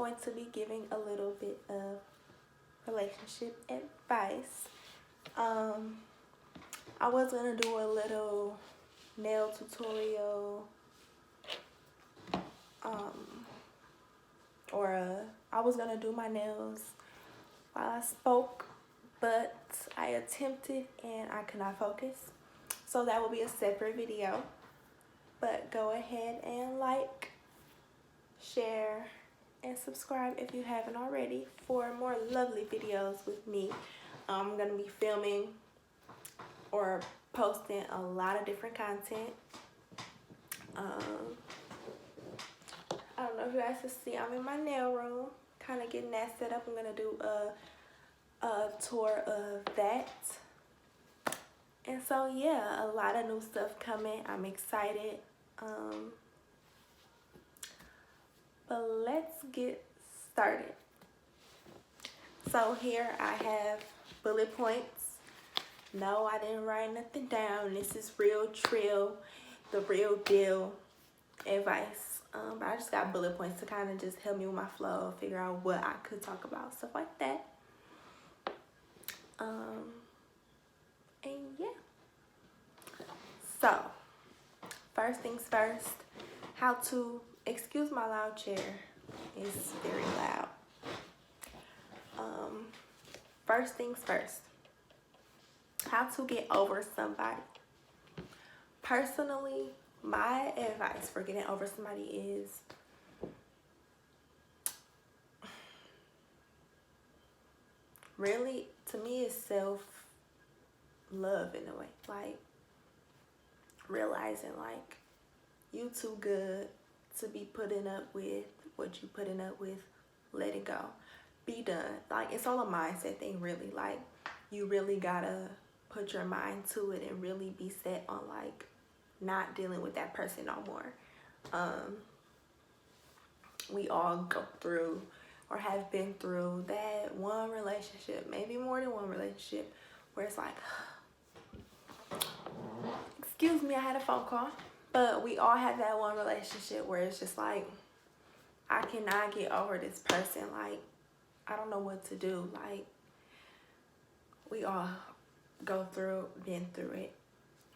going to be giving a little bit of relationship advice. I was gonna do a little nail tutorial, I was gonna do my nails while I spoke, but I attempted and I could not focus. So that will be a separate video. But go ahead and like, share, and subscribe if you haven't already for more lovely videos with me. I'm gonna be filming or posting a lot of different content. I don't know if you guys can see, I'm in my nail room, kind of getting that set up. I'm gonna do a tour of that. And so yeah, a lot of new stuff coming. I'm excited. But let's get started. So here I have bullet points. No, I didn't write nothing down. This is real trill, the real deal advice. But I just got bullet points to kind of just help me with my flow, figure out what I could talk about, stuff like that. And yeah. So, first things first, how to, excuse my loud chair, it's very loud. First things first, how to get over somebody. Personally, my advice for getting over somebody is really, to me, it's self-love in a way. Like, realizing like you too good to be putting up with what you putting up with. Let it go. Be done. Like, it's all a mindset thing, really. Like, you really gotta put your mind to it and really be set on like not dealing with that person no more. We all go through or have been through that one relationship, maybe more than one relationship, where it's like, excuse me, I had a phone call. But we all have that one relationship where it's just like, I cannot get over this person. Like, I don't know what to do. Like, we all go through, been through it,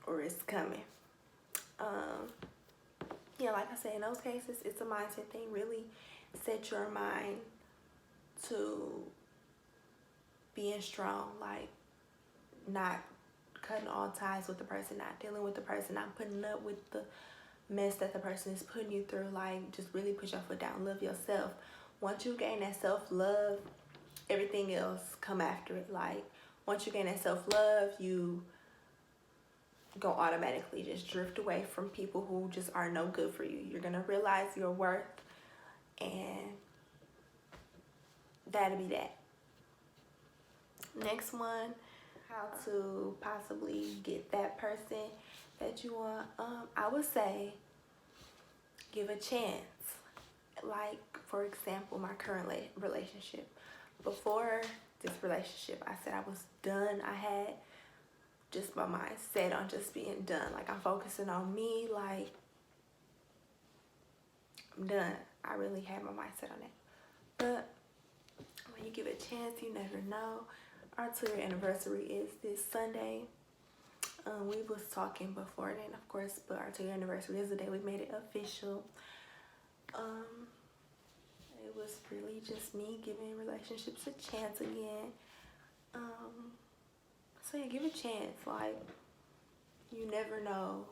or it's coming. Yeah, like I said, in those cases, it's a mindset thing. Really set your mind to being strong, like not cutting all ties with the person, not dealing with the person, not putting up with the mess that the person is putting you through. Like, just really put your foot down, love yourself. Once you gain that self-love, everything else come after it. Like, once you gain that self-love, you go automatically just drift away from people who just are no good for you. You're gonna realize your worth, and that'll be that. Next one, how to possibly get that person that you want. I would say give a chance. Like, for example, my current relationship. Before this relationship, I said I was done. I had just my mind set on just being done. Like, I'm focusing on me. Like, I'm done. I really had my mind set on it. But when you give it a chance, you never know. Our 2-year anniversary is this Sunday. We was talking before then, of course, but our 2-year anniversary is the day we made it official. It was really just me giving relationships a chance again. So yeah, give it a chance. Like, you never know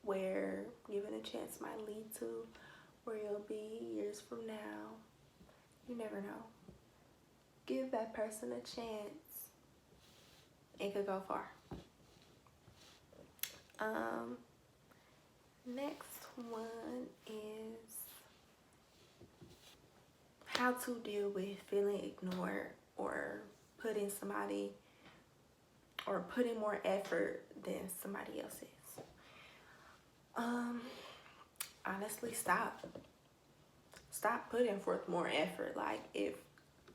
where giving a chance might lead to, where you'll be years from now. You never know. Give that person a chance. It could go far. Next one is how to deal with feeling ignored or putting somebody or putting more effort than somebody else is. Honestly, stop putting forth more effort. Like, if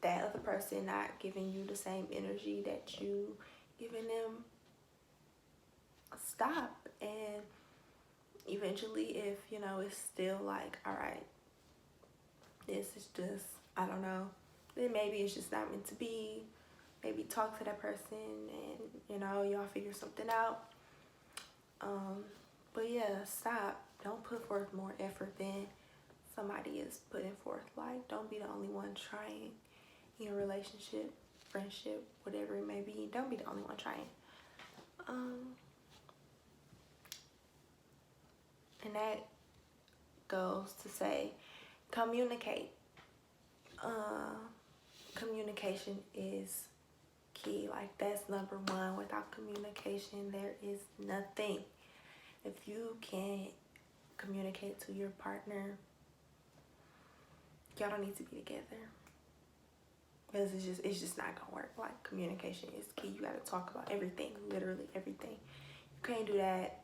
that other person not giving you the same energy that you giving them, stop. And eventually, if you know it's still like, all right, this is just, I don't know, then maybe it's just not meant to be. Maybe talk to that person and, you know, y'all figure something out. But yeah, stop. Don't put forth more effort than somebody is putting forth. Like, don't be the only one trying in a relationship, friendship, whatever it may be. Don't be the only one trying. And that goes to say, communicate. Communication is key. Like, that's number one. Without communication, there is nothing. If you can't communicate to your partner, y'all don't need to be together, because it's just not gonna work. Like, communication is key. You gotta talk about everything, literally everything. You can't do that,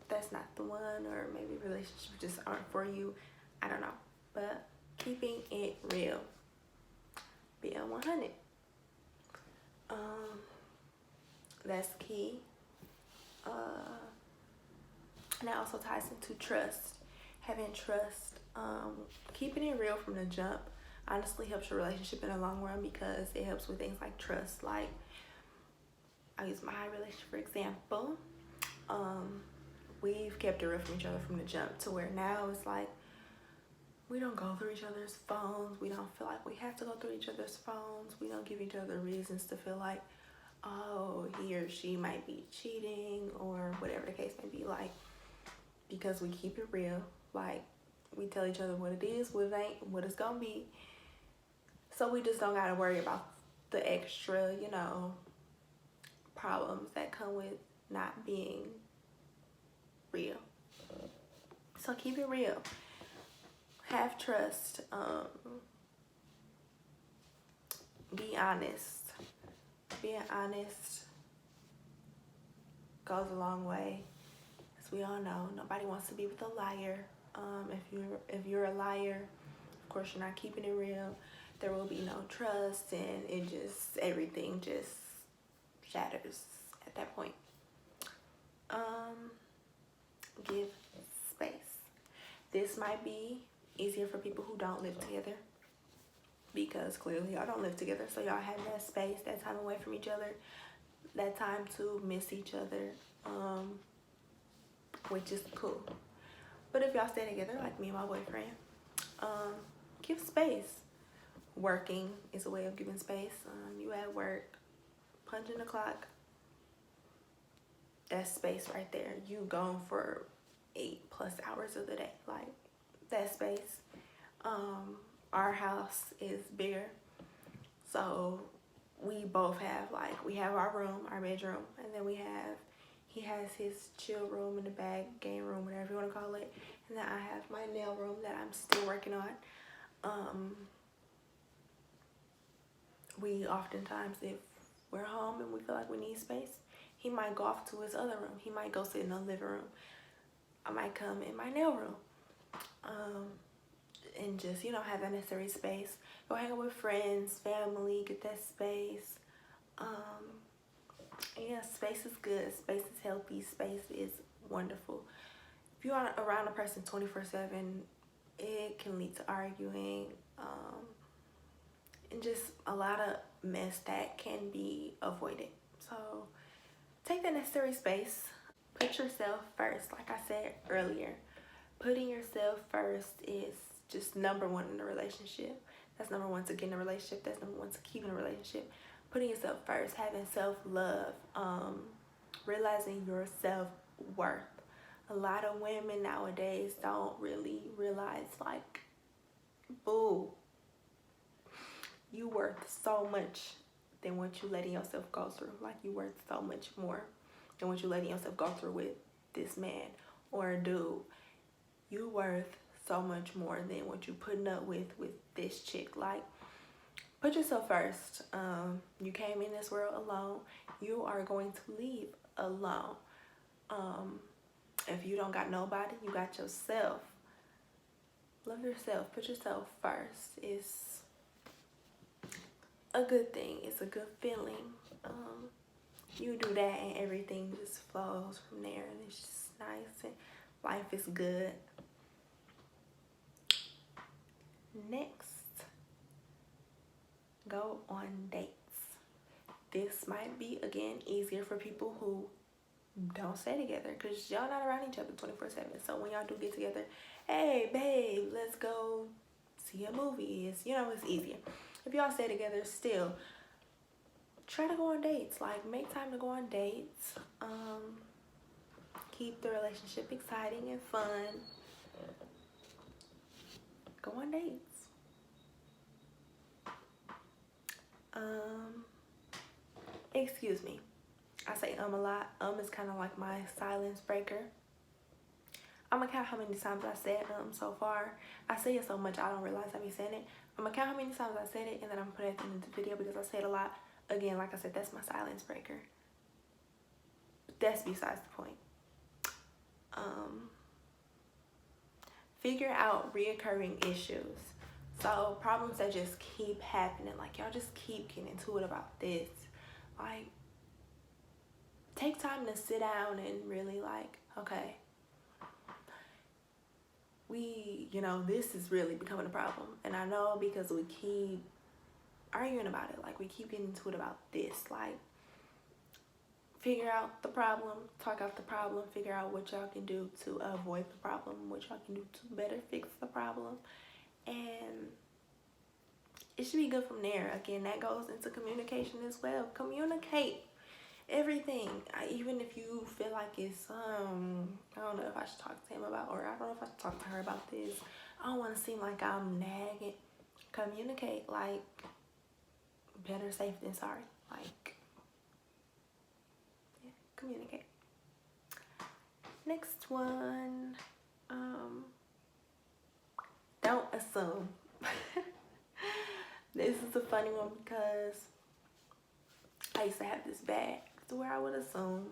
that's not the one, or maybe relationships just aren't for you. I don't know, but keeping it real, being 100, that's key. And that also ties into trust. Having trust, keeping it real from the jump honestly helps your relationship in the long run, because it helps with things like trust. Like, I'll use my relationship for example. We've kept it real from each other from the jump, to where now it's like we don't go through each other's phones. We don't feel like we have to go through each other's phones. We don't give each other reasons to feel like, oh, he or she might be cheating or whatever the case may be. Like, because we keep it real. Like, we tell each other what it is, what it ain't, what it's gonna be. So we just don't gotta worry about the extra, you know, problems that come with not being real. So keep it real. Have trust. Be honest. Being honest goes a long way. As we all know, nobody wants to be with a liar. If you're a liar, of course you're not keeping it real. There will be no trust, and everything just shatters at that point. Give space. This might be easier for people who don't live together, because clearly y'all don't live together, so y'all have that space, that time away from each other, that time to miss each other, which is cool. But if y'all stay together, like me and my boyfriend, give space. Working is a way of giving space. You at work, punching the clock, that's space right there. You gone for 8+ hours of the day. Like, that space. Our house is bigger, so we both have, like, we have our room, our bedroom, and then he has his chill room in the back, game room, whatever you want to call it, and then I have my nail room that I'm still working on. We oftentimes, if we're home and we feel like we need space, he might go off to his other room. He might go sit in the living room. I might come in my nail room, and just, you know, have that necessary space. Go hang out with friends, family, get that space. Yeah, space is good. Space is healthy. Space is wonderful. If you are around a person 24/7, it can lead to arguing, and just a lot of mess that can be avoided. So take that necessary space. Put yourself first. Like I said earlier, putting yourself first is just number one in a relationship. That's number one to get in a relationship. That's number one to keep in a relationship. Putting yourself first, having self-love, realizing your self-worth. A lot of women nowadays don't really realize, like, boo, you worth so much than what you letting yourself go through. Like, you worth so much more than what you letting yourself go through with this man or a dude. You worth so much more than what you putting up with this chick. Like, put yourself first. You came in this world alone. You are going to leave alone. If you don't got nobody, you got yourself. Love yourself. Put yourself first. It's a good thing. It's a good feeling. You do that and everything just flows from there, and it's just nice, and life is good. Next, go on dates. This might be, again, easier for people who don't stay together because y'all not around each other 24/7. So when y'all do get together, hey babe, let's go see a movie. It's easier. If y'all stay together, still try to go on dates. Like, make time to go on dates. Keep the relationship exciting and fun. Go on dates. Excuse me. I say a lot. Is kind of like my silence breaker. I'm gonna count how many times I said so far. I say it so much I don't realize I be saying it. I'm gonna count how many times I said it, and then I'm gonna put it at the end of the video because I say it a lot. Again, like I said, that's my silence breaker. That's besides the point. Figure out reoccurring issues. So problems that just keep happening, like y'all just keep getting into it about this. Like, take time to sit down and really like, okay, this is really becoming a problem. And I know because we keep arguing about it, like we keep getting into it about this. Like, figure out the problem, talk out the problem, figure out what y'all can do to avoid the problem, what y'all can do to better fix the problem. And it should be good from there. Again, that goes into communication as well. Communicate everything. Even if you feel like it's I don't know if I should talk to him about, or I don't know if I should talk to her about this. I don't want to seem like I'm nagging. Communicate. Like, better safe than sorry. Like, yeah, communicate. Next one. Don't assume. This is a funny one because I used to have this bad to where I would assume,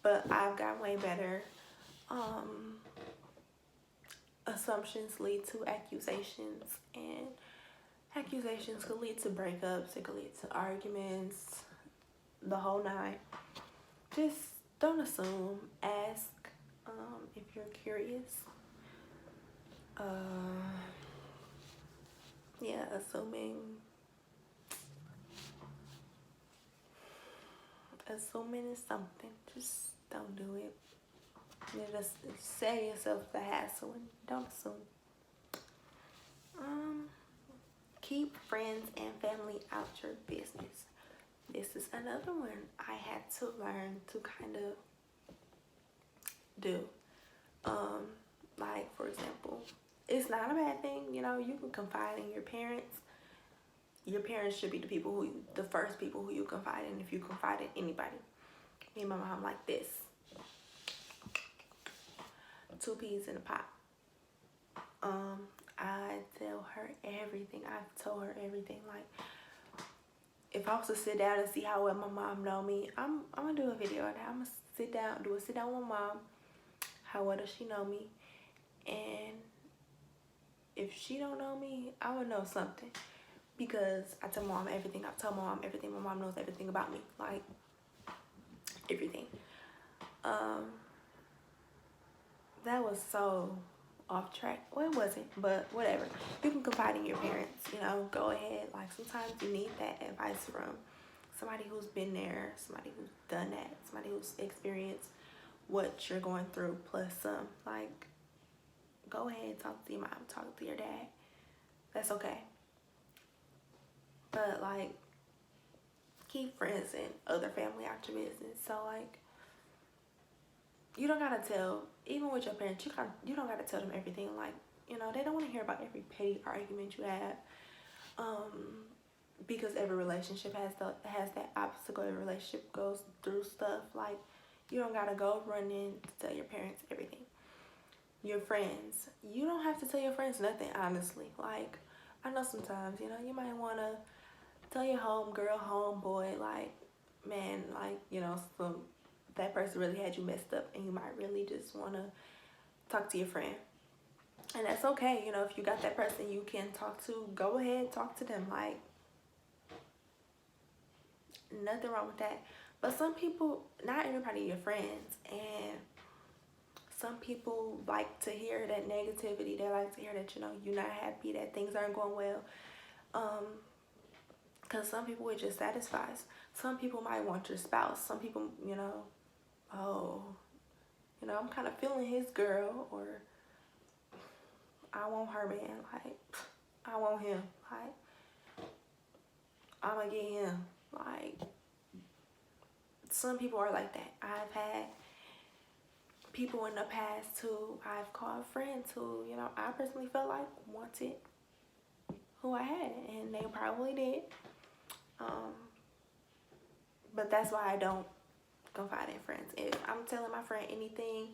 but I've gotten way better. Assumptions lead to accusations, and accusations could lead to breakups. It could lead to arguments, the whole nine. Just don't assume. Ask if you're curious. Yeah, assuming is something. Just don't do it. You just save yourself the hassle and don't assume. Keep friends and family out your business. This is another one I had to learn to kind of do. Like, for example, it's not a bad thing, you can confide in your parents. Your parents should be the first people who you confide in if you confide in anybody. Me and my mom like this. 2 peas in a pot. I tell her everything. I've told her everything. Like, if I was to sit down and see how well my mom know me, I'm gonna do a video on that. I'm gonna sit down with my mom. How well does she know me? And if she don't know me, I would know something. Because I tell mom everything. I tell mom everything. My mom knows everything about me. Like, everything. That was so off track. Well, it wasn't, but whatever. You can confide in your parents, go ahead. Like, sometimes you need that advice from somebody who's been there, somebody who's done that, somebody who's experienced what you're going through, plus some. Like, go ahead, talk to your mom, talk to your dad. That's okay. But, like, keep friends and other family out your business. So, like, you don't gotta tell, even with your parents, you don't gotta tell them everything. Like, they don't want to hear about every petty argument you have. Because every relationship has that obstacle. Every relationship goes through stuff. Like, you don't gotta go run in to tell your parents everything. Your friends, you don't have to tell your friends nothing, honestly. Like, I know sometimes, you might want to tell your homegirl, homeboy, like, man, like, that person really had you messed up, and you might really just want to talk to your friend. And that's okay, if you got that person you can talk to, go ahead, talk to them. Like, nothing wrong with that. But some people, not everybody are your friends, and some people like to hear that negativity. They like to hear that, you know, you're not happy, that things aren't going well. Because some people it just satisfies. Some people might want your spouse. Some people, you know, oh, you know, I'm kind of feeling his girl, or I want her man. Like, I want him. Like, I'm gonna get him. Like, some people are like that. I've had people in the past who I've called friends who, you know, I personally felt like wanted who I had, and they probably did. But that's why I don't confide in friends. If I'm telling my friend anything,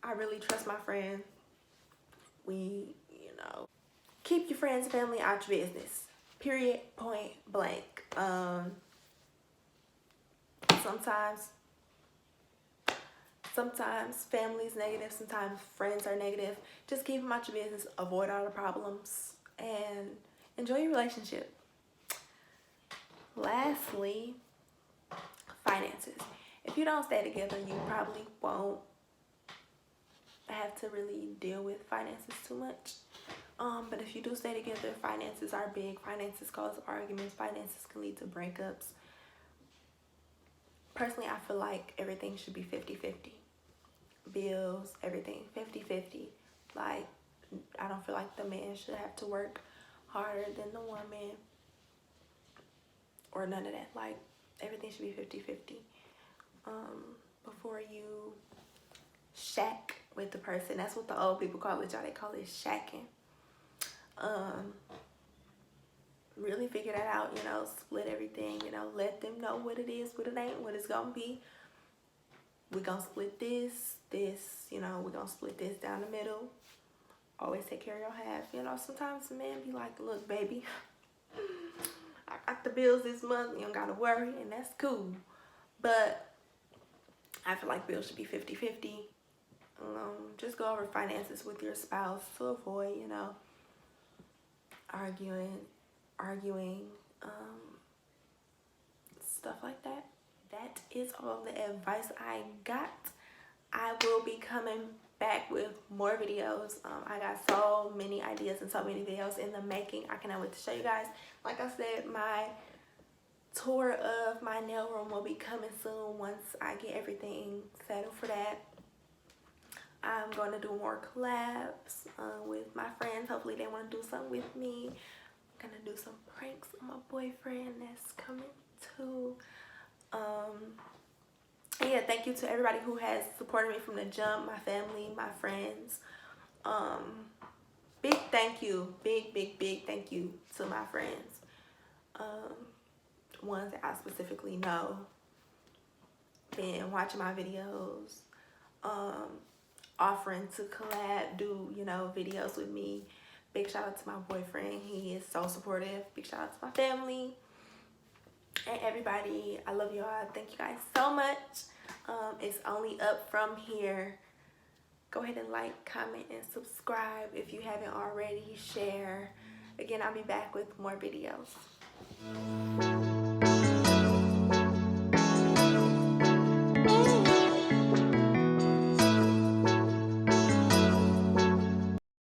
I really trust my friend. We, you know, keep your friends, family out your business. Period, point blank. Sometimes family is negative, sometimes friends are negative. Just keep them out your business, avoid all the problems, and enjoy your relationship. Lastly, finances. If you don't stay together, you probably won't have to really deal with finances too much. But if you do stay together, finances are big. Finances cause arguments. Finances can lead to breakups. Personally, I feel like everything should be 50-50. Bills, everything, 50-50. Like, I don't feel like the man should have to work harder than the woman, or none of that. Like, everything should be 50-50. Before you shack with the person. That's what the old people call it, y'all. They call it shacking. Really figure that out, you know, split everything, you know, let them know what it is, what it ain't, what it's gonna be. We're gonna split this, you know, we're gonna split this down the middle. Always take care of your half. You know, sometimes the man be like, look, baby, I got the bills this month, you don't gotta worry, and that's cool. But I feel like bills should be 50-50. Just go over finances with your spouse to avoid, you know, arguing, stuff like that. That is all the advice I got. I will be coming back with more videos. I got so many ideas and so many videos in the making. I cannot wait to show you guys. Like I said, my tour of my nail room will be coming soon once I get everything settled for that. I'm going to do more collabs with my friends. Hopefully they want to do something with me. I'm going to do some pranks on my boyfriend that's coming too. And yeah, thank you to everybody who has supported me from the jump, my family, my friends. Big thank you, big thank you to my friends. Ones that I specifically know, been watching my videos, offering to collab, do, you know, videos with me. Big shout out to my boyfriend, he is so supportive. Big shout out to my family and everybody. I love y'all. Thank you guys so much. It's only up from here. Go ahead and like, comment, and subscribe if you haven't already. Share. Again, I'll be back with more videos.